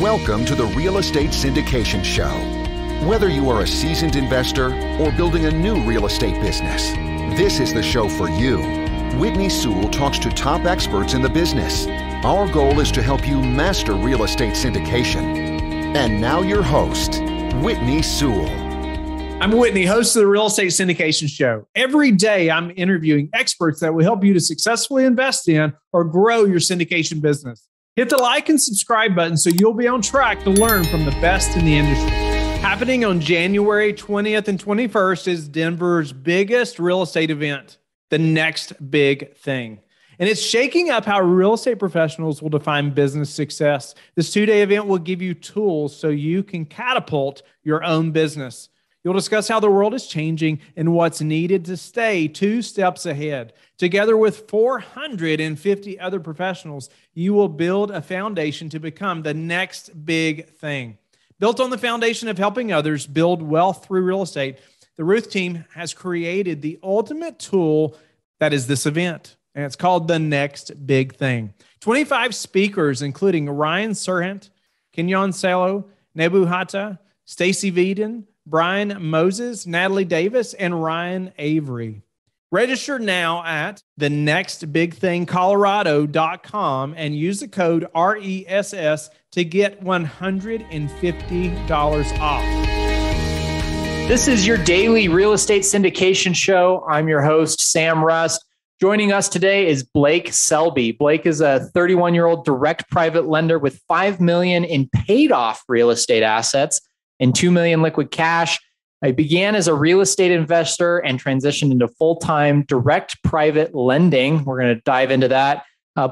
Welcome to the Real Estate Syndication Show. Whether you are a seasoned investor or building a new real estate business, this is the show for you. Whitney Sewell talks to top experts in the business. Our goal is to help you master real estate syndication. And now your host, Whitney Sewell. I'm Whitney, host of the Real Estate Syndication Show. Every day, I'm interviewing experts that will help you to successfully invest in or grow your syndication business. Hit the like and subscribe button so you'll be on track to learn from the best in the industry. Happening on January 20th and 21st is Denver's biggest real estate event, the Next Big Thing. And it's shaking up how real estate professionals will define business success. This two-day event will give you tools so you can catapult your own business. You'll discuss how the world is changing and what's needed to stay 2 steps ahead. Together with 450 other professionals, you will build a foundation to become the next big thing. Built on the foundation of helping others build wealth through real estate, the Ruth team has created the ultimate tool that is this event, and it's called the Next Big Thing. 25 speakers, including Ryan Serhant, Kenyon Salo, Nebu Hatta, Stacy Veeden, Brian Moses, Natalie Davis, and Ryan Avery. Register now at thenextbigthingcolorado.com and use the code RESS to get $150 off. This is your daily real estate syndication show. I'm your host, Sam Rust. Joining us today is Blake Selby. Blake is a 31-year-old direct private lender with $5 million in paid-off real estate assets and $2 million liquid cash. I began as a real estate investor and transitioned into full-time direct private lending. We're going to dive into that.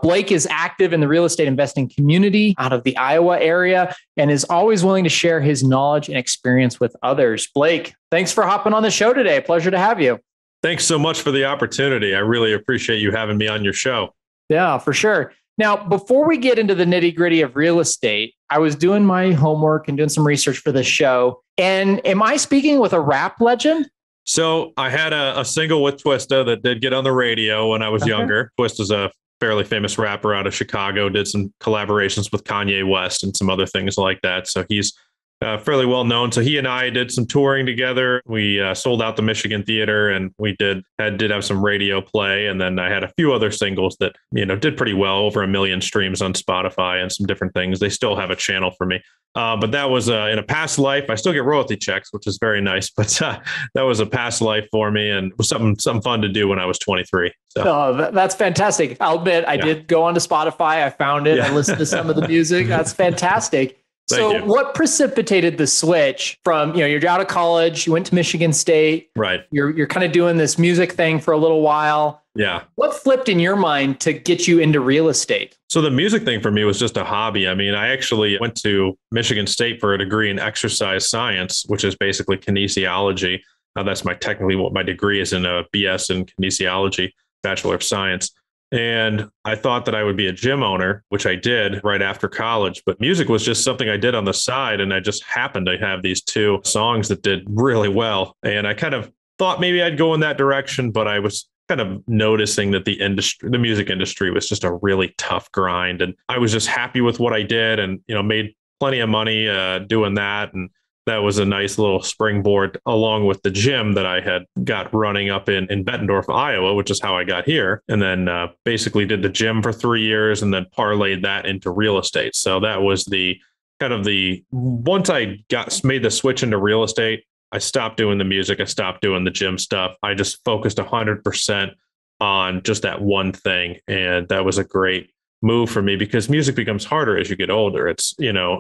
Blake is active in the real estate investing community out of the Iowa area and is always willing to share his knowledge and experience with others. Blake, thanks for hopping on the show today. Pleasure to have you. Thanks so much for the opportunity. I really appreciate you having me on your show. Yeah, for sure. Now, before we get into the nitty gritty of real estate, I was doing my homework and doing some research for the show. And am I speaking with a rap legend? So I had a single with Twista that did get on the radio when I was younger. Twista's a fairly famous rapper out of Chicago, did some collaborations with Kanye West and some other things like that. So he's fairly well known. So he and I did some touring together. We sold out the Michigan Theater, and we did have some radio play. And then I had a few other singles that, did pretty well, over 1 million streams on Spotify and some different things. They still have a channel for me. But that was in a past life. I still get royalty checks, which is very nice. But that was a past life for me, and it was something fun to do when I was 23. So. Oh, that's fantastic. I'll admit I did go onto Spotify. I found it. I listened to some of the music. That's fantastic. So what precipitated the switch from, you're out of college, you went to Michigan State, right? You're kind of doing this music thing for a little while. Yeah. What flipped in your mind to get you into real estate? So the music thing for me was just a hobby. I mean, I actually went to Michigan State for a degree in exercise science, which is basically kinesiology. That's technically what my degree is, in a BS in kinesiology, Bachelor of Science. And I thought that I would be a gym owner, which I did right after college. But music was just something I did on the side. And I just happened to have these 2 songs that did really well. And I kind of thought maybe I'd go in that direction. But I was kind of noticing that the music industry was just a really tough grind. And I was just happy with what I did and, made plenty of money doing that. And that was a nice little springboard, along with the gym that I had got running up in Bettendorf, Iowa, which is how I got here. And then basically did the gym for 3 years and then parlayed that into real estate. So that was once I made the switch into real estate, I stopped doing the music. I stopped doing the gym stuff. I just focused 100% on just that one thing. And that was a great move for me, because music becomes harder as you get older. It's,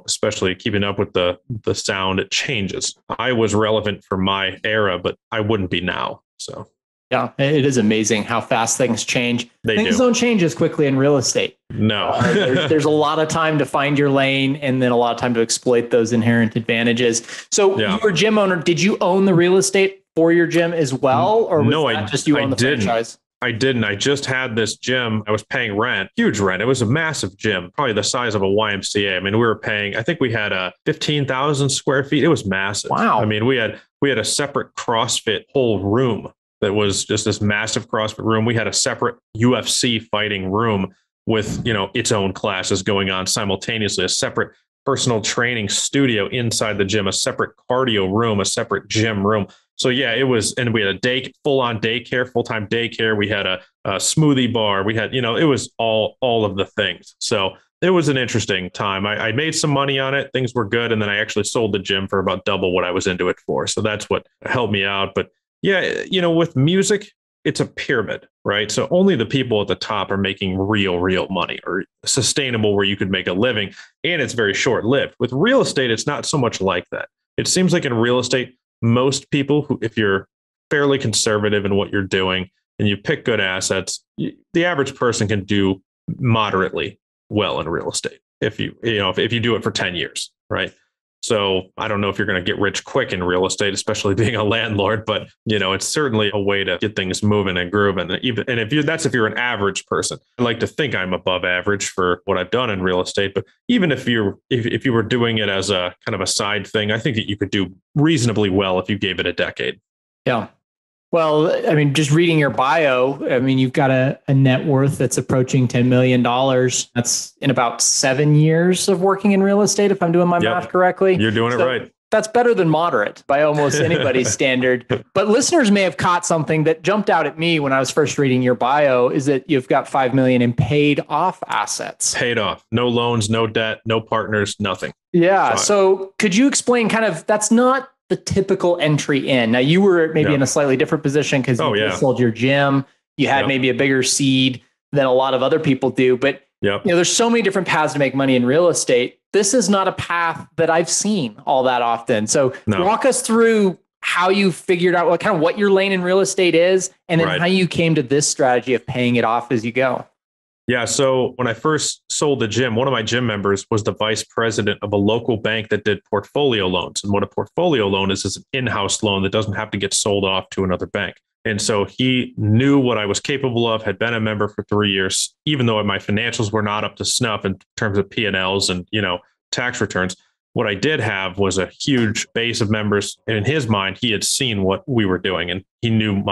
especially keeping up with the sound, it changes. I was relevant for my era, but I wouldn't be now. So yeah, it is amazing how fast things change. Things don't change as quickly in real estate. No. There's a lot of time to find your lane, and then a lot of time to exploit those inherent advantages. So you were a gym owner. Did you own the real estate for your gym as well? Or was that just you own the franchise? I didn't. I just had this gym. I was paying rent, huge rent. It was a massive gym, probably the size of a YMCA. I mean, we were paying, I think we had 15,000 square feet. It was massive. Wow. I mean, we had a separate CrossFit whole room that was just this massive CrossFit room. We had a separate UFC fighting room with, its own classes going on simultaneously, a separate personal training studio inside the gym, a separate cardio room, a separate gym room. So yeah, it was, and we had a full-on daycare, full-time daycare. We had a smoothie bar. We had, it was all of the things. So it was an interesting time. I made some money on it. Things were good. And then I actually sold the gym for about double what I was into it for. So that's what helped me out. But yeah, with music, it's a pyramid, right? So only the people at the top are making real money or sustainable where you could make a living. And it's very short lived. With real estate, it's not so much like that. It seems like in real estate, most people who, if you're fairly conservative in what you're doing and you pick good assets, the average person can do moderately well in real estate if you do it for 10 years, right? So I don't know if you're going to get rich quick in real estate, especially being a landlord, but it's certainly a way to get things moving and grooving. And if you're an average person, I like to think I'm above average for what I've done in real estate. But even if you were doing it as a kind of a side thing, I think that you could do reasonably well if you gave it a decade. Yeah. Well, I mean, just reading your bio, I mean, you've got a net worth that's approaching $10 million. That's in about 7 years of working in real estate, if I'm doing my math correctly. You're doing it right. That's better than moderate by almost anybody's standard. But listeners may have caught something that jumped out at me when I was first reading your bio, is that you've got $5 million in paid off assets. Paid off. No loans, no debt, no partners, nothing. Yeah. So could you explain that's not the typical entry in? Now, you were maybe in a slightly different position because you sold your gym. You had maybe a bigger seed than a lot of other people do. But there's so many different paths to make money in real estate. This is not a path that I've seen all that often. So walk us through how you figured out what your lane in real estate is, and then how you came to this strategy of paying it off as you go. Yeah. So when I first sold the gym, one of my gym members was the vice president of a local bank that did portfolio loans. And what a portfolio loan is an in-house loan that doesn't have to get sold off to another bank. And so he knew what I was capable of, had been a member for 3 years, even though my financials were not up to snuff in terms of P&Ls and, tax returns. What I did have was a huge base of members. And in his mind, he had seen what we were doing, and he knew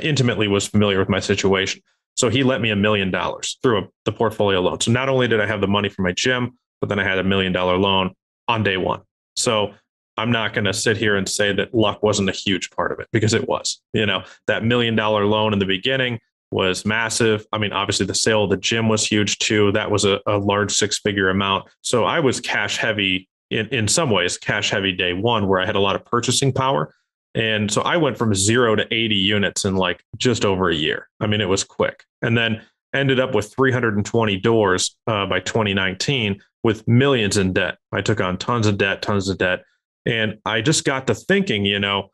intimately was familiar with my situation. So he lent me $1 million through the portfolio loan. So not only did I have the money for my gym, but then I had $1 million loan on day one. So I'm not going to sit here and say that luck wasn't a huge part of it, because it was. That $1 million loan in the beginning was massive. I mean, obviously the sale of the gym was huge too. That was a large 6-figure amount. So I was cash heavy in some ways, cash heavy day one, where I had a lot of purchasing power. And so I went from 0 to 80 units in just over a year. I mean, it was quick. And then ended up with 320 doors by 2019 with millions in debt. I took on tons of debt. And I just got to thinking,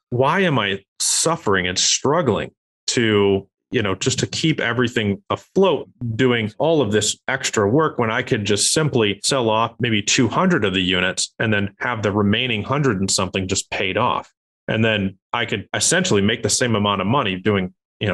why am I suffering and struggling to, just to keep everything afloat, doing all of this extra work when I could just simply sell off maybe 200 of the units and then have the remaining 100 and something just paid off. And then I could essentially make the same amount of money doing,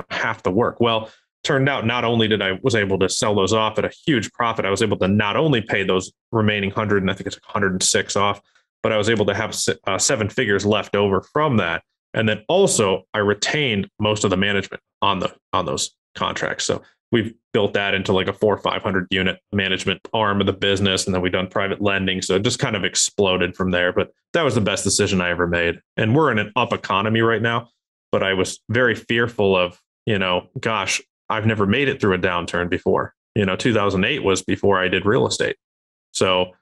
half the work. Well, turned out not only was able to sell those off at a huge profit, I was able to not only pay those remaining 100, and I think it's 106 off, but I was able to have 7 figures left over from that. And then also I retained most of the management on those contracts. So we've built that into a 400 or 500 unit management arm of the business. And then we've done private lending. So it just kind of exploded from there. But that was the best decision I ever made. And we're in an up economy right now. But I was very fearful of, gosh, I've never made it through a downturn before. 2008 was before I did real estate. So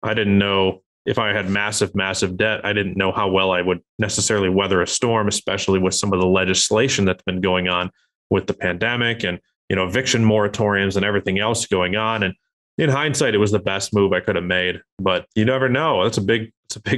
I didn't know if I had massive debt. I didn't know how well I would necessarily weather a storm, especially with some of the legislation that's been going on with the pandemic and eviction moratoriums and everything else going on. And in hindsight, it was the best move I could have made, but you never know. It's a big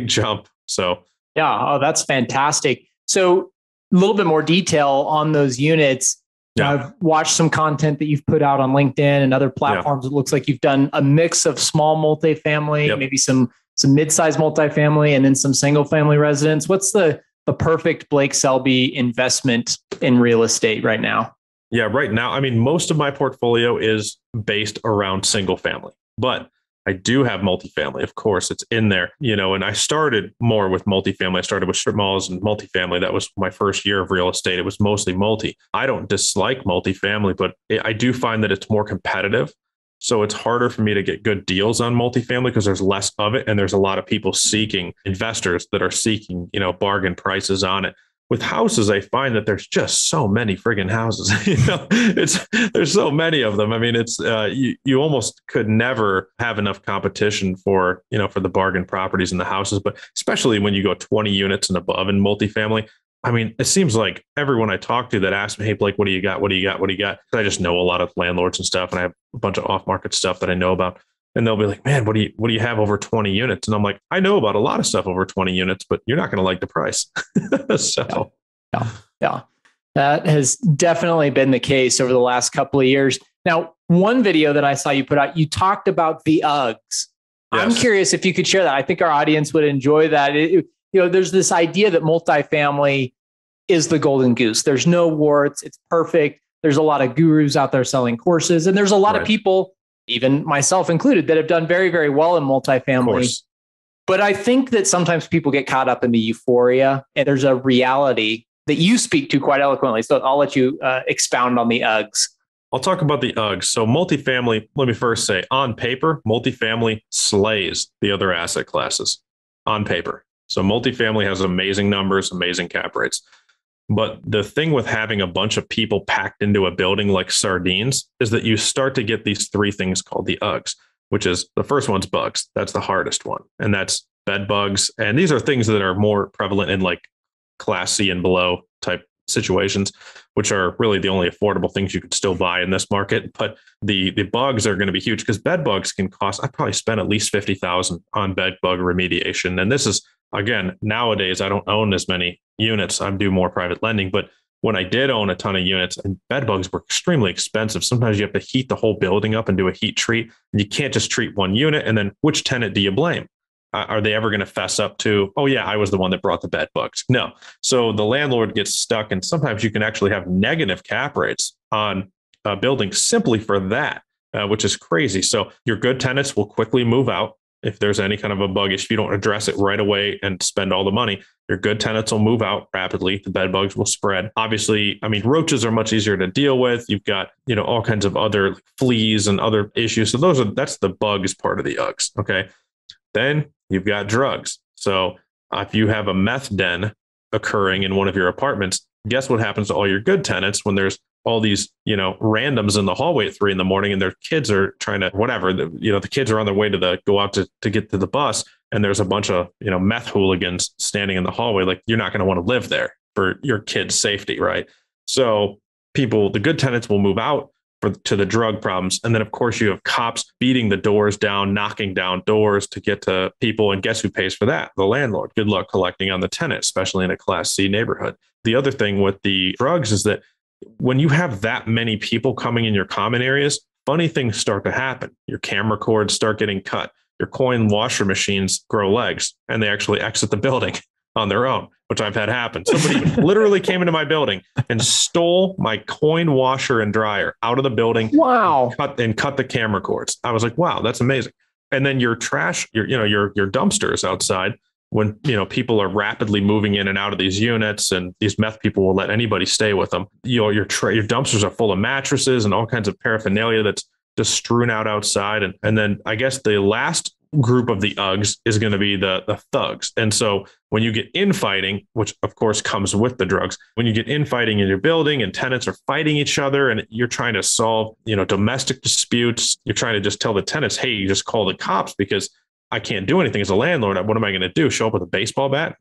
jump. So, yeah. Oh, that's fantastic. So a little bit more detail on those units. Yeah. I've watched some content that you've put out on LinkedIn and other platforms. Yeah. It looks like you've done a mix of small multifamily, maybe some mid-sized multifamily, and then some single family residence. What's the perfect Blake Selby investment in real estate right now? Yeah, right now, I mean, most of my portfolio is based around single family, but I do have multifamily. Of course, it's in there, and I started more with multifamily. I started with strip malls and multifamily. That was my first year of real estate. It was mostly multi. I don't dislike multifamily, but I do find that it's more competitive. So it's harder for me to get good deals on multifamily because there's less of it. And there's a lot of people seeking investors that are seeking, bargain prices on it. With houses, I find that there's just so many friggin' houses. There's so many of them. I mean, it's you almost could never have enough competition for the bargain properties in the houses, but especially when you go 20 units and above in multifamily. I mean, it seems like everyone I talk to that asks me, "Hey, Blake, what do you got? What do you got? What do you got?" I just know a lot of landlords and stuff, and I have a bunch of off-market stuff that I know about. And they'll be like, "Man, what do you have over 20 units?" And I'm like, "I know about a lot of stuff over 20 units, but you're not going to like the price." So, yeah, that has definitely been the case over the last couple of years. Now, one video that I saw you put out, you talked about the Uggs. Yes. I'm curious if you could share that. I think our audience would enjoy that. There's this idea that multifamily is the golden goose. There's no warts. It's perfect. There's a lot of gurus out there selling courses, and there's a lot of people, even myself included, that have done very, very well in multifamily. But I think that sometimes people get caught up in the euphoria, and there's a reality that you speak to quite eloquently. So I'll let you expound on the Uggs. I'll talk about the Uggs. So multifamily, let me first say, on paper, multifamily slays the other asset classes on paper. So multifamily has amazing numbers, amazing cap rates. But the thing with having a bunch of people packed into a building like sardines is that you start to get these three things called the Uggs, which is the first one's bugs. That's the hardest one. And that's bed bugs. And these are things that are more prevalent in like Class C and below type situations, which are really the only affordable things you could still buy in this market. But the bugs are going to be huge because bed bugs can cost, I probably spent at least $50,000 on bed bug remediation. And this is, again, nowadays, I don't own as many units. I do more private lending, but when I did own a ton of units, and bed bugs were extremely expensive. Sometimes you have to heat the whole building up and do a heat treat. And you can't just treat one unit. And then which tenant do you blame? Are they ever going to fess up to, "Oh yeah, I was the one that brought the bed bugs"? No. So the landlord gets stuck, and sometimes you can actually have negative cap rates on buildings simply for that, which is crazy. So your good tenants will quickly move out. If there's any kind of a bug, if you don't address it right away and spend all the money, your good tenants will move out rapidly. The bed bugs will spread. Obviously, I mean, roaches are much easier to deal with. You've got, all kinds of other fleas and other issues. So that's the bugs part of the Uggs. Okay. Then you've got drugs. So if you have a meth den occurring in one of your apartments, guess what happens to all your good tenants when there's all these, randoms in the hallway at 3 a.m. and their kids are trying to, whatever, the kids are on their way to go out to get to the bus. And there's a bunch of, meth hooligans standing in the hallway. Like, you're not going to want to live there for your kids' safety. Right. So the good tenants will move out to the drug problems. And then, of course, you have cops beating the doors down, knocking down doors to get to people. And guess who pays for that? The landlord. Good luck collecting on the tenant, especially in a Class C neighborhood. The other thing with the drugs is that when you have that many people coming in your common areas, funny things start to happen. Your camera cords start getting cut. Your coin washer machines grow legs and they actually exit the building on their own, which I've had happen. Somebody literally came into my building and stole my coin washer and dryer out of the building. Wow. And cut the camera cords. I was like, wow, that's amazing. And then your trash, your dumpsters outside, when people are rapidly moving in and out of these units, and these meth people will let anybody stay with them. Your dumpsters are full of mattresses and all kinds of paraphernalia that's just strewn out outside. And then I guess the last group of the Uggs is going to be the thugs. And so when you get infighting, which of course comes with the drugs, when you get infighting in your building and tenants are fighting each other and you're trying to solve, domestic disputes, you're trying to just tell the tenants, "Hey, you just call the cops because I can't do anything as a landlord. What am I going to do? Show up with a baseball bat?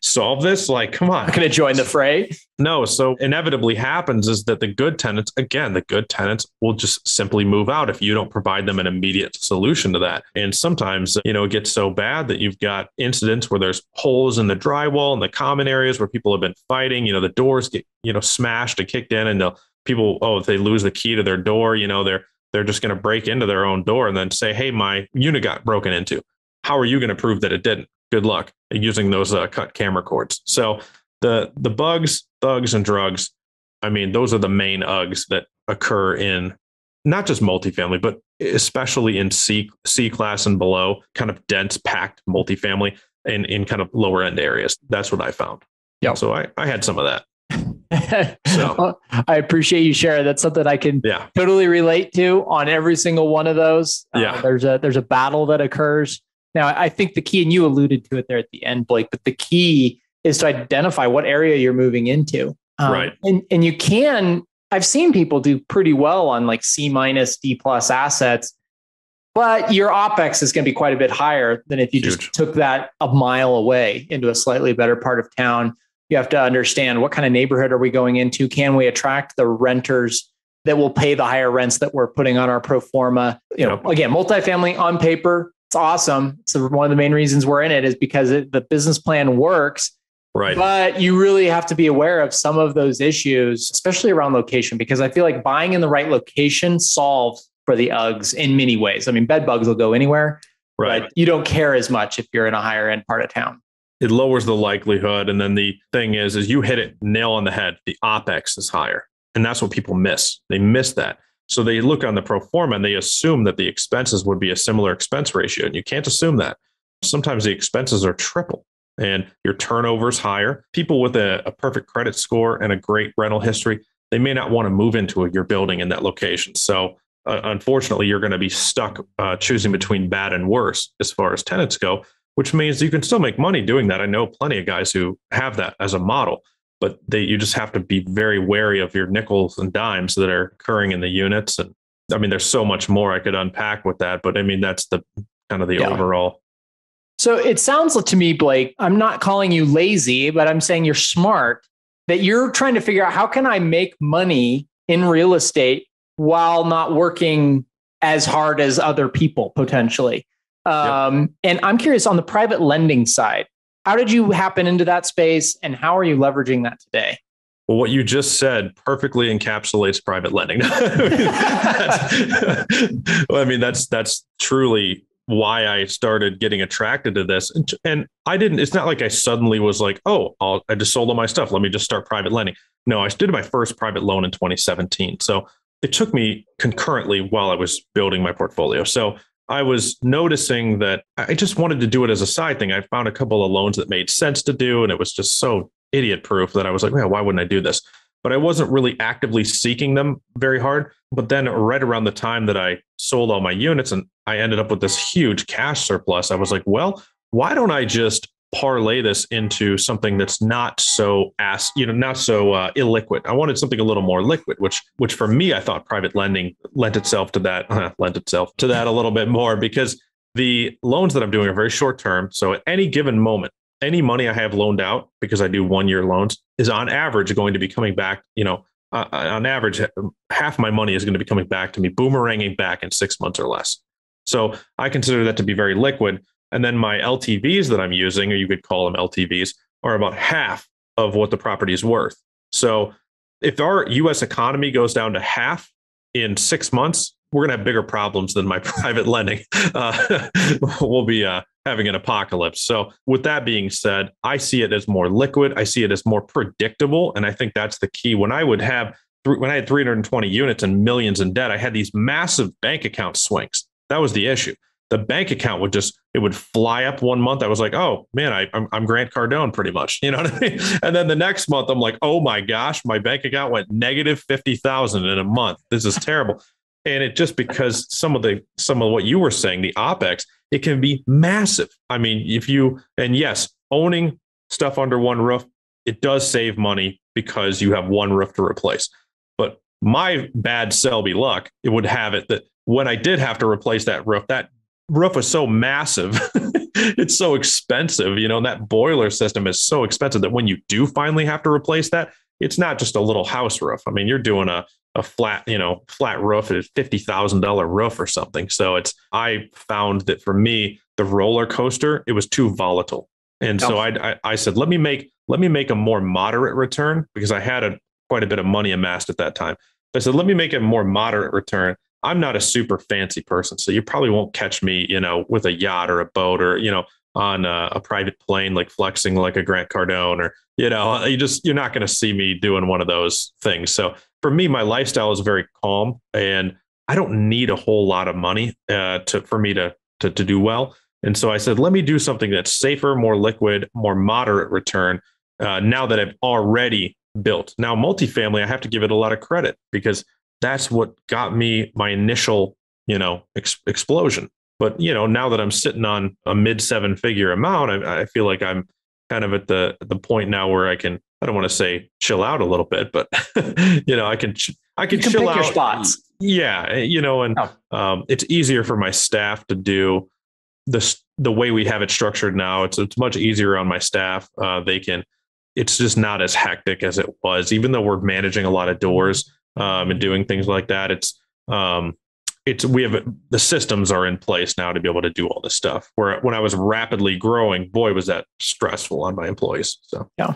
Solve this? Like, come on. Not going to join the fray? No. So inevitably happens is that the good tenants will just simply move out if you don't provide them an immediate solution to that. And sometimes, it gets so bad that you've got incidents where there's holes in the drywall in the common areas where people have been fighting, the doors get, smashed and kicked in, and if they lose the key to their door, they're just going to break into their own door and then say, "Hey, my unit got broken into." How are you going to prove that it didn't? Good luck using those cut camera cords. So the bugs, thugs, and drugs, I mean, those are the main Uggs that occur in not just multifamily, but especially in C class and below, kind of dense, packed multifamily in kind of lower end areas. That's what I found. Yeah. So I had some of that. So I appreciate you sharing. That's something I can totally relate to on every single one of those. There's a battle that occurs. Now, I think the key, and you alluded to it there at the end, Blake, but the key is to identify what area you're moving into. Right. And you can, I've seen people do pretty well on like C minus, D plus assets, but your OpEx is going to be quite a bit higher than if you just took that a mile away into a slightly better part of town. You have to understand what kind of neighborhood are we going into? Can we attract the renters that will pay the higher rents that we're putting on our pro forma? Again, multifamily on paper, it's awesome. So one of the main reasons we're in it is because the business plan works. Right. But you really have to be aware of some of those issues, especially around location, because I feel like buying in the right location solves for the uggs in many ways. I mean, bed bugs will go anywhere, right? But you don't care as much if you're in a higher end part of town. It lowers the likelihood. And then the thing is you hit it nail on the head. The OpEx is higher. And that's what people miss. They miss that. So they look on the pro forma and they assume that the expenses would be a similar expense ratio. And you can't assume that. Sometimes the expenses are triple and your turnover is higher. People with a perfect credit score and a great rental history, they may not want to move into your building in that location. So unfortunately, you're going to be stuck choosing between bad and worse as far as tenants go, which means you can still make money doing that. I know plenty of guys who have that as a model, but you just have to be very wary of your nickels and dimes that are occurring in the units. And I mean, there's so much more I could unpack with that, but I mean, that's the kind of the overall. So it sounds to me, Blake, I'm not calling you lazy, but I'm saying you're smart, that you're trying to figure out how can I make money in real estate while not working as hard as other people potentially. And I'm curious on the private lending side, how did you happen into that space and how are you leveraging that today? Well, what you just said perfectly encapsulates private lending. That's truly why I started getting attracted to this. And it's not like I suddenly was like, I just sold all my stuff. Let me just start private lending. No, I did my first private loan in 2017. So it took me concurrently while I was building my portfolio. So I was noticing that I just wanted to do it as a side thing. I found a couple of loans that made sense to do, and it was just so idiot proof that I was like, why wouldn't I do this? But I wasn't really actively seeking them very hard. But then right around the time that I sold all my units and I ended up with this huge cash surplus, I was like, well, why don't I just parlay this into something that's not so illiquid. I wanted something a little more liquid, which for me, I thought private lending lent itself to that a little bit more because the loans that I'm doing are very short term. So at any given moment, any money I have loaned out, because I do 1-year loans, is on average going to be coming back, on average, half my money is going to be coming back to me, boomeranging back in 6 months or less. So I consider that to be very liquid. And then my LTVs that I'm using, or you could call them LTVs, are about half of what the property is worth. So if our US economy goes down to half in 6 months, we're going to have bigger problems than my private lending. We'll be having an apocalypse. So with that being said, I see it as more liquid. I see it as more predictable. And I think that's the key. When I had 320 units and millions in debt, I had these massive bank account swings. That was the issue. The bank account would fly up one month. I was like, oh man, I'm Grant Cardone pretty much. You know what I mean? And then the next month I'm like, oh my gosh, my bank account went negative 50,000 in a month. This is terrible. And it just because some of what you were saying, the OpEx, it can be massive. I mean, yes, owning stuff under one roof, it does save money because you have one roof to replace. But my bad Selby luck, it would have it that when I did have to replace that roof was so massive. It's so expensive, and that boiler system is so expensive that when you do finally have to replace that, it's not just a little house roof. I mean, you're doing a flat roof at a $50,000 roof or something. So I found that for me, the roller coaster, it was too volatile. And so I said, let me make a more moderate return because I had quite a bit of money amassed at that time. I said, let me make a more moderate return. I'm not a super fancy person, so you probably won't catch me, with a yacht or a boat or, on a private plane, like flexing like a Grant Cardone or, you're not going to see me doing one of those things. So for me, my lifestyle is very calm and I don't need a whole lot of money for me to do well. And so I said, let me do something that's safer, more liquid, more moderate return. Now that I've already built. Now, multifamily, I have to give it a lot of credit because that's what got me my initial, explosion. But, now that I'm sitting on a mid 7-figure amount, I feel like I'm kind of at the point now where I don't want to say chill out a little bit, but, I can chill out. Your spots. Yeah. It's easier for my staff to do the way we have it structured now. It's much easier on my staff. It's just not as hectic as it was, even though we're managing a lot of doors and doing things like that. The systems are in place now to be able to do all this stuff. Where when I was rapidly growing, boy, was that stressful on my employees. So yeah.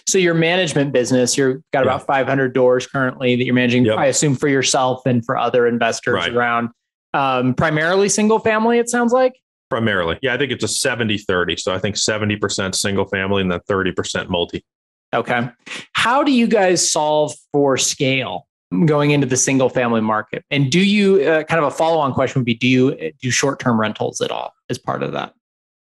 So your management business, you've got about 500 doors currently that you're managing. Yep. I assume for yourself and for other investors around. Primarily single family, it sounds like. Primarily. Yeah, I think it's a 70-30. So I think 70% single family and then 30% multi. Okay. How do you guys solve for scale going into the single family market? And do you, kind of a follow-on question would be, do you do short-term rentals at all as part of that?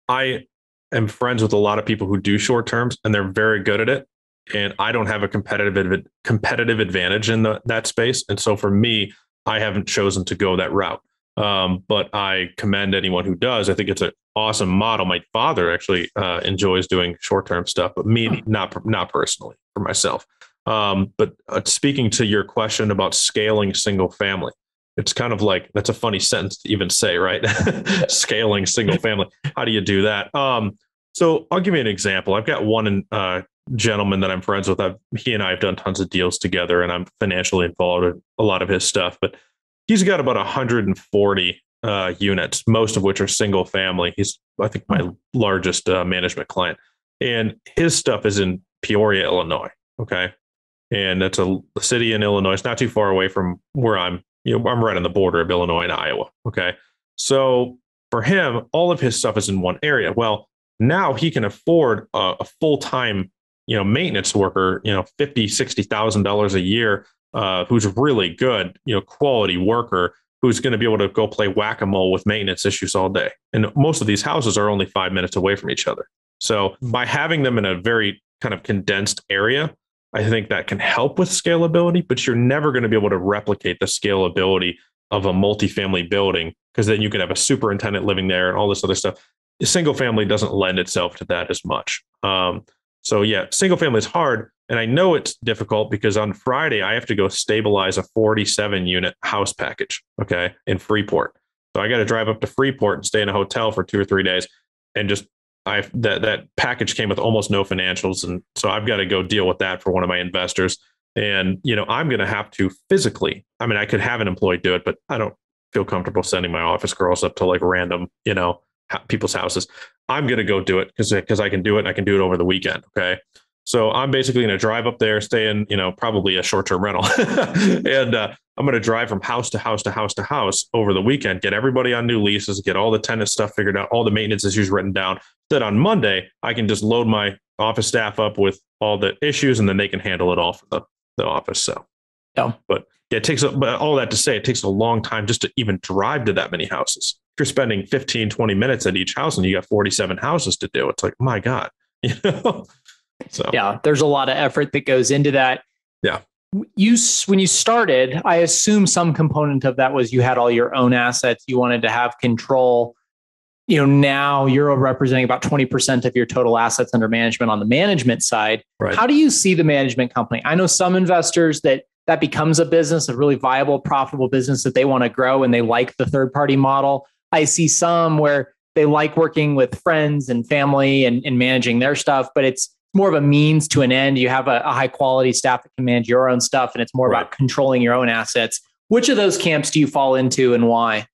I am friends with a lot of people who do short terms and they're very good at it. And I don't have a competitive advantage in that space. And so for me, I haven't chosen to go that route. But I commend anyone who does. I think it's an awesome model. My father actually enjoys doing short-term stuff, but me, not personally for myself. But speaking to your question about scaling single family, it's kind of like, that's a funny sentence to even say, right? Scaling single family. How do you do that? So I'll give you an example. I've got one gentleman that I'm friends with. He and I have done tons of deals together and I'm financially involved in a lot of his stuff, but he's got about 140 units, most of which are single family. He's, I think, my largest management client. And his stuff is in Peoria, Illinois. Okay. And that's a city in Illinois. It's not too far away from where I'm right on the border of Illinois and Iowa. Okay. So for him, all of his stuff is in one area. Well, now he can afford a full-time, maintenance worker, $50,000-$60,000 a year, who's really good, quality worker who's going to be able to go play whack-a-mole with maintenance issues all day. And most of these houses are only 5 minutes away from each other. So by having them in a very kind of condensed area, I think that can help with scalability, but you're never going to be able to replicate the scalability of a multifamily building because then you can have a superintendent living there and all this other stuff. A single family doesn't lend itself to that as much. So yeah, single family is hard. And I know it's difficult because on Friday, I have to go stabilize a 47 unit house package, okay, in Freeport. So I got to drive up to Freeport and stay in a hotel for 2 or 3 days. And just that package came with almost no financials. And so I've got to go deal with that for one of my investors. And, I'm going to have to physically, I could have an employee do it, but I don't feel comfortable sending my office girls up to like random, people's houses. I'm going to go do it because I can do it and I can do it over the weekend. Okay. So I'm basically going to drive up there, stay in, probably a short-term rental. And I'm going to drive from house to house to house to house over the weekend, get everybody on new leases, get all the tenant stuff figured out, all the maintenance issues written down. Then on Monday, I can just load my office staff up with all the issues and then they can handle it all for the office. So, yeah. But but all that to say, it takes a long time just to even drive to that many houses. If you're spending 15, 20 minutes at each house and you got 47 houses to do, it's like, my God, So yeah, there's a lot of effort that goes into that. Yeah. When you started, I assume some component of that was you had all your own assets. You wanted to have control. Now you're representing about 20% of your total assets under management on the management side. Right. How do you see the management company? I know some investors that becomes a business, a really viable, profitable business that they want to grow and they like the third-party model. I see some where they like working with friends and family and managing their stuff, but it's more of a means to an end. You have a high quality staff that can manage your own stuff, and it's more about controlling your own assets. Which of those camps do you fall into and why?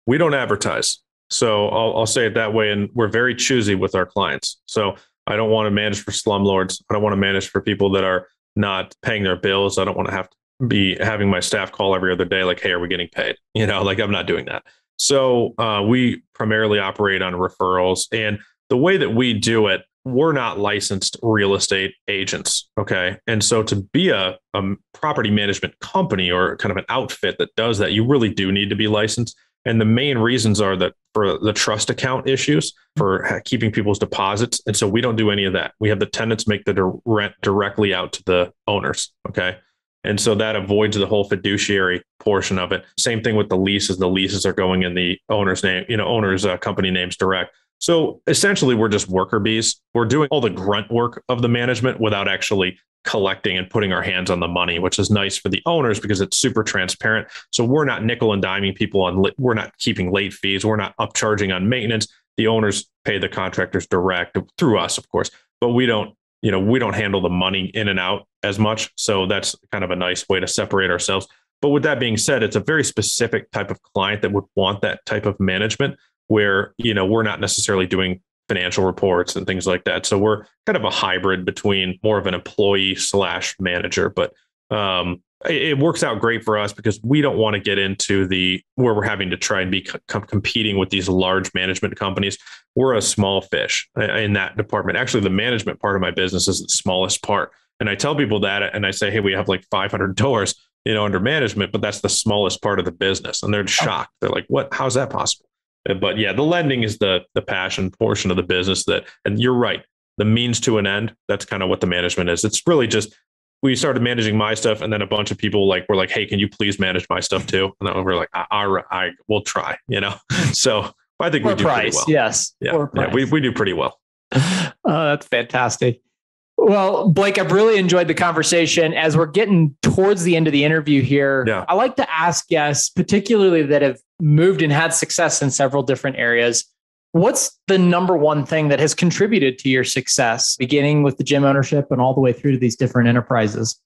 We don't advertise. So I'll say it that way. And we're very choosy with our clients. So I don't want to manage for slumlords. I don't want to manage for people that are not paying their bills. I don't want to have to be having my staff call every other day, like, hey, are we getting paid? I'm not doing that. So we primarily operate on referrals. And the way that we do it, we're not licensed real estate agents. Okay. And so to be a property management company or kind of an outfit that does that, you really do need to be licensed. And the main reasons are that for the trust account issues, for keeping people's deposits. And so we don't do any of that. We have the tenants make the rent directly out to the owners. Okay. And so that avoids the whole fiduciary portion of it. Same thing with the leases. The leases are going in the owner's name, owner's company names direct. So essentially, we're just worker bees. We're doing all the grunt work of the management without actually collecting and putting our hands on the money, which is nice for the owners because it's super transparent. So we're not nickel and diming people we're not keeping late fees. We're not upcharging on maintenance. The owners pay the contractors direct through us, of course, but we don't handle the money in and out as much. So that's kind of a nice way to separate ourselves. But with that being said, it's a very specific type of client that would want that type of management where, we're not necessarily doing financial reports and things like that. So we're kind of a hybrid between more of an employee / manager, but it works out great for us because we don't want to get into where we're having to try and be competing with these large management companies. We're a small fish in that department. Actually, the management part of my business is the smallest part. And I tell people that, and I say, hey, we have like 500 doors, under management, but that's the smallest part of the business. And they're shocked. They're like, what? How's that possible? But yeah, the lending is the passion portion of the business and you're right, the means to an end. That's kind of what the management is. It's really just, we started managing my stuff and then a bunch of people were like, hey, can you please manage my stuff too? And then we're like, I will try, So I think we do pretty well. Yes. Yeah. We do pretty well. Oh, that's fantastic. Well, Blake, I've really enjoyed the conversation. As we're getting towards the end of the interview here, I like to ask guests, particularly that have moved and had success in several different areas, what's the number one thing that has contributed to your success, beginning with the gym ownership and all the way through to these different enterprises?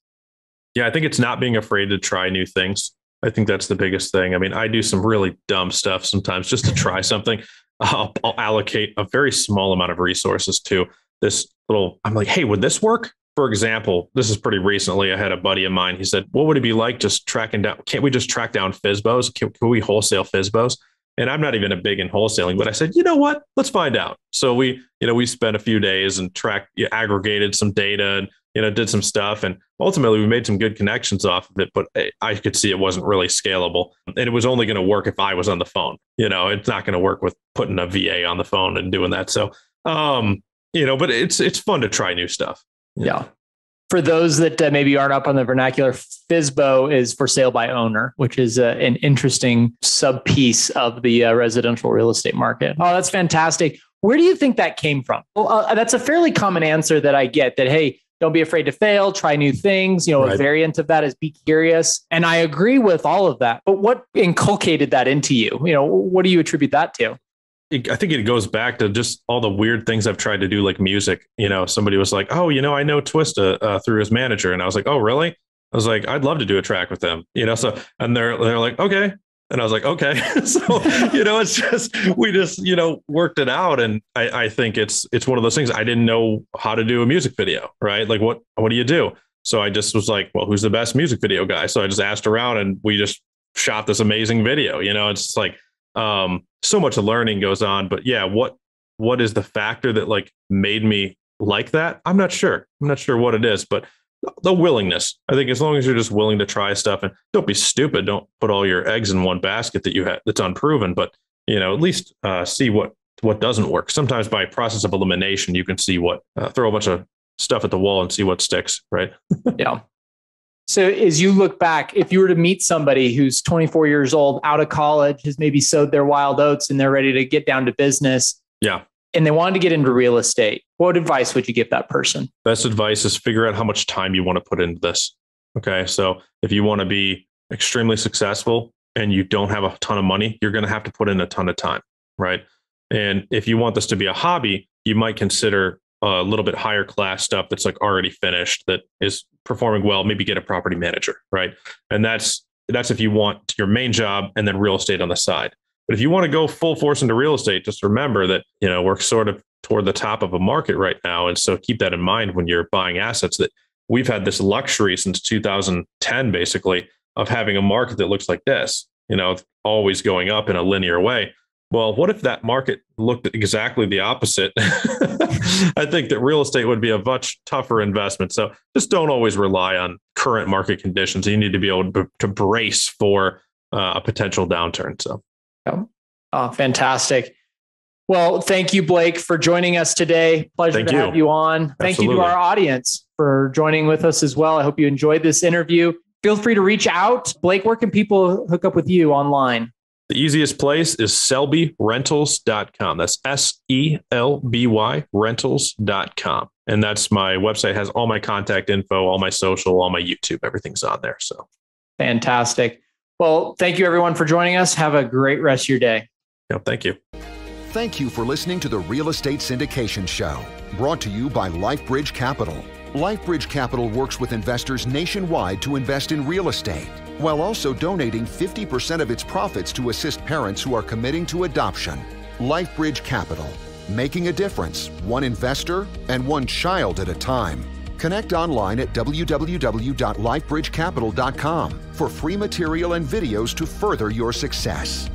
Yeah, I think it's not being afraid to try new things. I think that's the biggest thing. I mean, I do some really dumb stuff sometimes just to try something. I'll allocate a very small amount of resources to this I'm like, hey, would this work? For example, this is pretty recently. I had a buddy of mine. He said, what would it be like just tracking down? Can't we just track down FSBOs? Can we wholesale FSBOs? And I'm not even a big in wholesaling, but I said, you know what? Let's find out. So we spent a few days and aggregated some data and, did some stuff. And ultimately we made some good connections off of it, but I could see it wasn't really scalable. And it was only going to work if I was on the phone. It's not going to work with putting a VA on the phone and doing that. So, but it's fun to try new stuff. Yeah. For those that maybe aren't up on the vernacular, FSBO is for sale by owner, which is an interesting sub piece of the residential real estate market. Oh, that's fantastic. Where do you think that came from? Well, that's a fairly common answer that I get that, hey, don't be afraid to fail, try new things. Right. A variant of that is be curious. And I agree with all of that. But what inculcated that into you? What do you attribute that to? I think it goes back to just all the weird things I've tried to do, like music. Somebody was like, oh, I know Twista through his manager. And I was like, oh, really? I was like, I'd love to do a track with them, and they're like, okay. And I was like, okay. So, it's just, we just, worked it out. And I think it's one of those things. I didn't know how to do a music video, right? Like, what do you do? So I just was like, well, who's the best music video guy? So I just asked around and we just shot this amazing video. It's like, so much learning goes on, but yeah, what is the factor that made me like that? I'm not sure what it is, but the willingness. I think as long as you're just willing to try stuff and don't be stupid, don't put all your eggs in one basket that's unproven, but at least see what doesn't work. Sometimes by process of elimination, you can see throw a bunch of stuff at the wall and see what sticks, right? Yeah. So as you look back, if you were to meet somebody who's 24 years old, out of college, has maybe sowed their wild oats and they're ready to get down to business. Yeah. And they wanted to get into real estate, what advice would you give that person? Best advice is figure out how much time you want to put into this. Okay. So if you want to be extremely successful and you don't have a ton of money, you're going to have to put in a ton of time. Right. And if you want this to be a hobby, you might consider a little bit higher class stuff that's already finished, that is performing well, maybe get a property manager, right? And that's if you want your main job and then real estate on the side. But if you want to go full force into real estate, just remember that, we're sort of toward the top of a market right now. And so keep that in mind when you're buying assets, that we've had this luxury since 2010, basically, of having a market that looks like this, always going up in a linear way. Well, what if that market looked exactly the opposite? I think that real estate would be a much tougher investment. So just don't always rely on current market conditions. You need to be able to brace for a potential downturn. So Oh, fantastic. Well, thank you, Blake, for joining us today. Pleasure to have you on. Thank you to our audience for joining with us as well. I hope you enjoyed this interview. Feel free to reach out. Blake, where can people hook up with you online? The easiest place is selbyrentals.com. That's SELBY rentals.com. And that's my website, has all my contact info, all my social, all my YouTube, everything's on there. So fantastic. Well, thank you everyone for joining us. Have a great rest of your day. Yeah, thank you. Thank you for listening to the Real Estate Syndication Show, brought to you by LifeBridge Capital. LifeBridge Capital works with investors nationwide to invest in real estate, while also donating 50% of its profits to assist parents who are committing to adoption. LifeBridge Capital, making a difference, one investor and one child at a time. Connect online at www.lifebridgecapital.com for free material and videos to further your success.